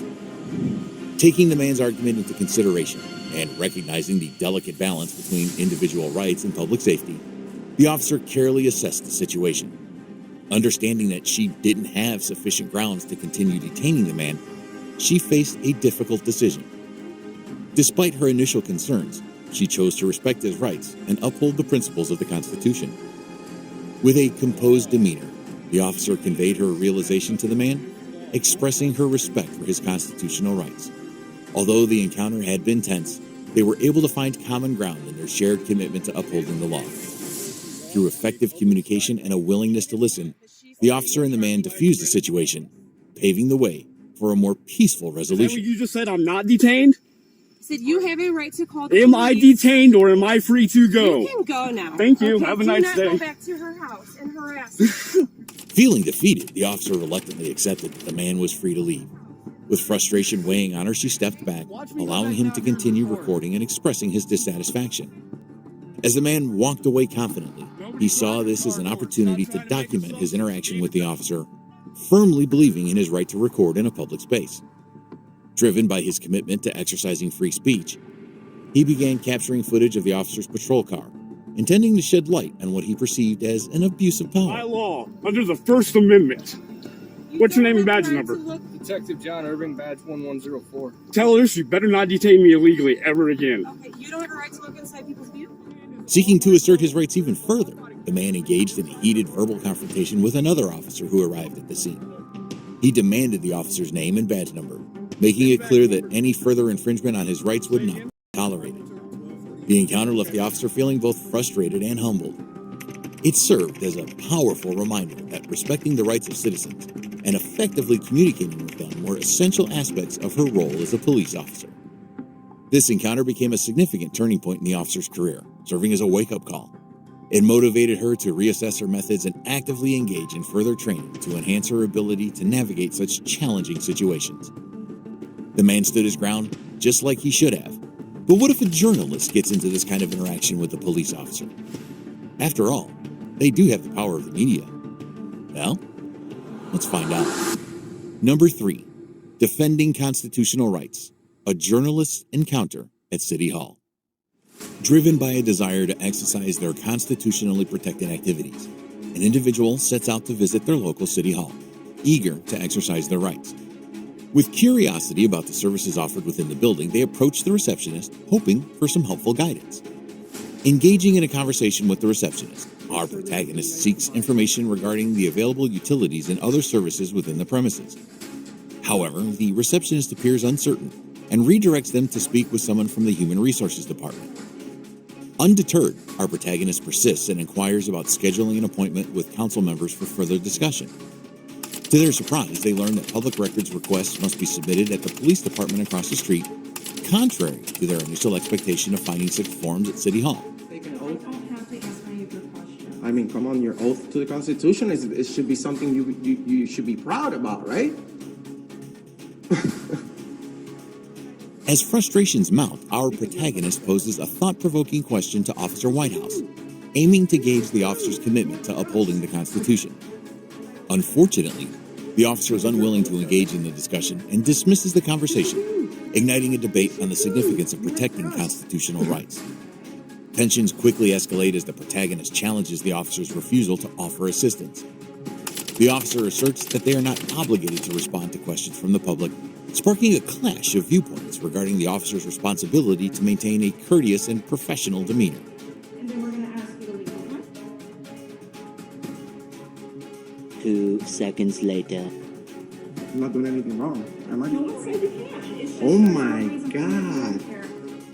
Taking the man's argument into consideration and recognizing the delicate balance between individual rights and public safety, the officer carefully assessed the situation. Understanding that she didn't have sufficient grounds to continue detaining the man, she faced a difficult decision. Despite her initial concerns, she chose to respect his rights and uphold the principles of the Constitution. With a composed demeanor, the officer conveyed her realization to the man, expressing her respect for his constitutional rights. Although the encounter had been tense, they were able to find common ground in their shared commitment to upholding the law. Through effective communication and a willingness to listen, the officer and the man diffused the situation, paving the way for a more peaceful Is that resolution. what you just said? I'm not detained? Said you have a right to call the Am police. I detained or am I free to go? You can go now. Thank you. Okay, Have a do nice not day. Go back to her house and harass her. Feeling defeated, the officer reluctantly accepted that the man was free to leave. With frustration weighing on her, she stepped back, allowing him to continue recording and expressing his dissatisfaction. As the man walked away confidently, he saw this as an opportunity to document his interaction with the officer, firmly believing in his right to record in a public space. Driven by his commitment to exercising free speech, he began capturing footage of the officer's patrol car, intending to shed light on what he perceived as an abuse of power. By law, under the First Amendment. What's your name and badge number? Detective John Irving, badge 1104. Tell her she better not detain me illegally ever again. Okay, you don't have a right to look inside people's vehicles. Seeking to assert his rights even further, the man engaged in a heated verbal confrontation with another officer who arrived at the scene. He demanded the officer's name and badge number, making it clear that any further infringement on his rights would not be tolerated. The encounter left the officer feeling both frustrated and humbled. It served as a powerful reminder that respecting the rights of citizens and effectively communicating with them were essential aspects of her role as a police officer. This encounter became a significant turning point in the officer's career, serving as a wake-up call. It motivated her to reassess her methods and actively engage in further training to enhance her ability to navigate such challenging situations. The man stood his ground, just like he should have. But what if a journalist gets into this kind of interaction with a police officer? After all, they do have the power of the media. Well, let's find out. Number 3, defending constitutional rights, a journalist's encounter at City Hall. Driven by a desire to exercise their constitutionally protected activities, an individual sets out to visit their local City Hall, eager to exercise their rights. With curiosity about the services offered within the building, they approach the receptionist, hoping for some helpful guidance. Engaging in a conversation with the receptionist, our protagonist seeks information regarding the available utilities and other services within the premises. However, the receptionist appears uncertain and redirects them to speak with someone from the Human Resources Department. Undeterred, our protagonist persists and inquires about scheduling an appointment with council members for further discussion. To their surprise, they learn that public records requests must be submitted at the police department across the street, contrary to their initial expectation of finding such forms at City Hall. Take an oath. I mean, come on, your oath to the Constitution, it should be something you should be proud about, right? As frustrations mount, our protagonist poses a thought-provoking question to Officer Whitehouse, aiming to gauge the officer's commitment to upholding the Constitution. Unfortunately, the officer is unwilling to engage in the discussion and dismisses the conversation, igniting a debate on the significance of protecting constitutional rights. Tensions quickly escalate as the protagonist challenges the officer's refusal to offer assistance. The officer asserts that they are not obligated to respond to questions from the public, sparking a clash of viewpoints regarding the officer's responsibility to maintain a courteous and professional demeanor. 2 seconds later. I'm not doing anything wrong, am I? Oh my God.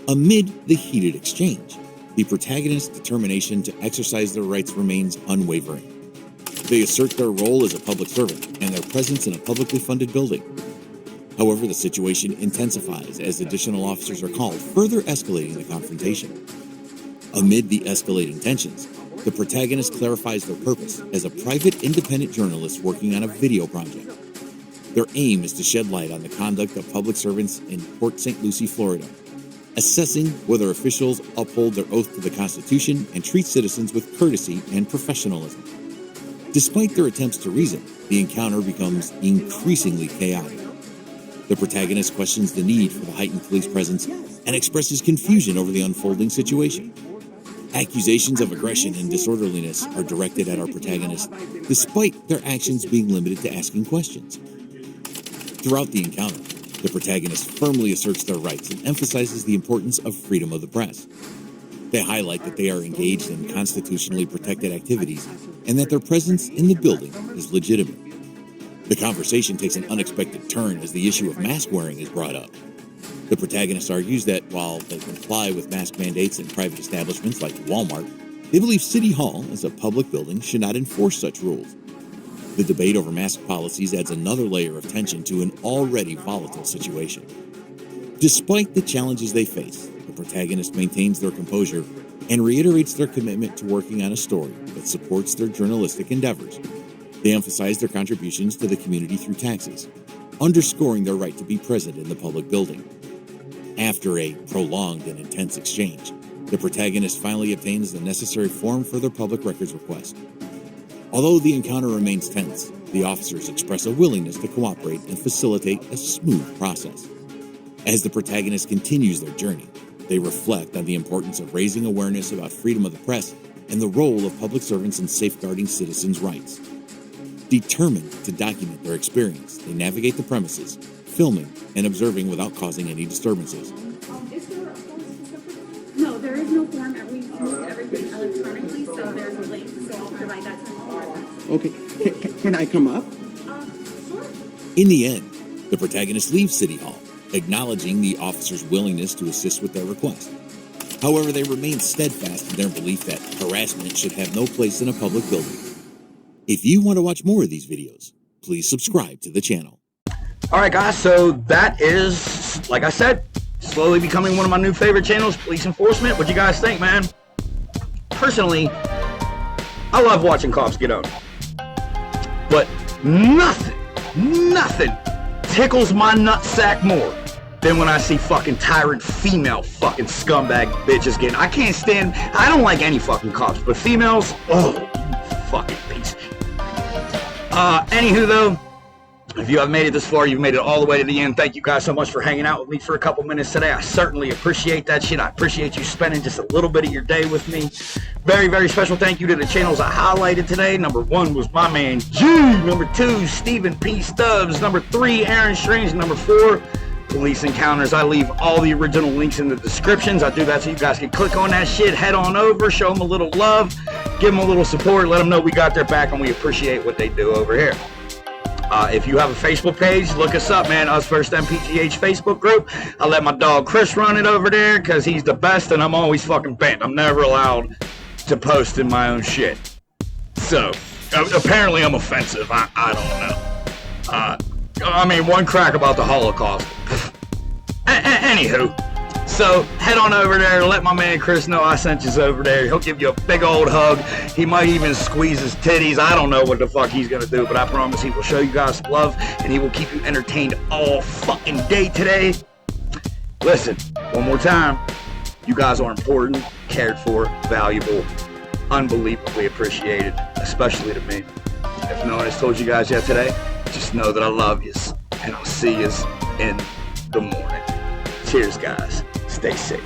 Amid the heated exchange, the protagonist's determination to exercise their rights remains unwavering. They assert their role as a public servant and their presence in a publicly funded building. However, the situation intensifies as additional officers are called, further escalating the confrontation. Amid the escalating tensions, the protagonist clarifies their purpose as a private independent journalist working on a video project. Their aim is to shed light on the conduct of public servants in Port St. Lucie, Florida, assessing whether officials uphold their oath to the Constitution and treat citizens with courtesy and professionalism. Despite their attempts to reason, the encounter becomes increasingly chaotic. The protagonist questions the need for the heightened police presence and expresses confusion over the unfolding situation. Accusations of aggression and disorderliness are directed at our protagonist, despite their actions being limited to asking questions. Throughout the encounter, the protagonist firmly asserts their rights and emphasizes the importance of freedom of the press. They highlight that they are engaged in constitutionally protected activities and that their presence in the building is legitimate. The conversation takes an unexpected turn as the issue of mask wearing is brought up. The protagonist argues that while they comply with mask mandates in private establishments like Walmart, they believe City Hall, as a public building, should not enforce such rules. The debate over mask policies adds another layer of tension to an already volatile situation. Despite the challenges they face, the protagonist maintains their composure and reiterates their commitment to working on a story that supports their journalistic endeavors. They emphasize their contributions to the community through taxes, underscoring their right to be present in the public building. After a prolonged and intense exchange, the protagonist finally obtains the necessary form for their public records request. Although the encounter remains tense, the officers express a willingness to cooperate and facilitate a smooth process. As the protagonist continues their journey, they reflect on the importance of raising awareness about freedom of the press and the role of public servants in safeguarding citizens' rights. Determined to document their experience, they navigate the premises, filming and observing without causing any disturbances. Is there a form specifically? No, there is no form. We moved everything electronically, so there's a link, so I'll provide that to you. Okay, can I come up? Sure. In the end, the protagonist leaves City Hall, acknowledging the officers' willingness to assist with their request. However, they remain steadfast in their belief that harassment should have no place in a public building. If you want to watch more of these videos, please subscribe to the channel. Alright guys, so that is, like I said, slowly becoming one of my new favorite channels, Police Enforcement. What do you guys think, man? Personally, I love watching cops get owned. But nothing tickles my nutsack more than when I see fucking tyrant female fucking scumbag bitches getting. I can't stand, I don't like any fucking cops, but females, oh, fucking piece. Anywho though, if you have made it this far, you've made it all the way to the end. Thank you guys so much for hanging out with me for a couple minutes today. I certainly appreciate that shit. I appreciate you spending just a little bit of your day with me. Very, very special thank you to the channels I highlighted today. Number 1 was my man G. Number 2, Stephen P. Stubbs. Number 3, Aaron Strange. Number 4, Police Encounters. I leave all the original links in the descriptions. I do that so you guys can click on that shit, head on over, show them a little love, give them a little support, let them know we got their back and we appreciate what they do over here. If you have a Facebook page, look us up, man. USVSTHEMPGH Facebook group. I let my dog Chris run it over there because he's the best and I'm always fucking bent. I'm never allowed to post in my own shit. So, apparently I'm offensive. I don't know. I mean, one crack about the Holocaust. Anywho. So, head on over there, let my man Chris know I sent you over there. He'll give you a big old hug. He might even squeeze his titties. I don't know what the fuck he's gonna do, but I promise he will show you guys love, and he will keep you entertained all fucking day today. Listen, one more time. You guys are important, cared for, valuable, unbelievably appreciated, especially to me. If no one has told you guys yet today, just know that I love yous, and I'll see yous in the morning. Cheers, guys. Stay safe.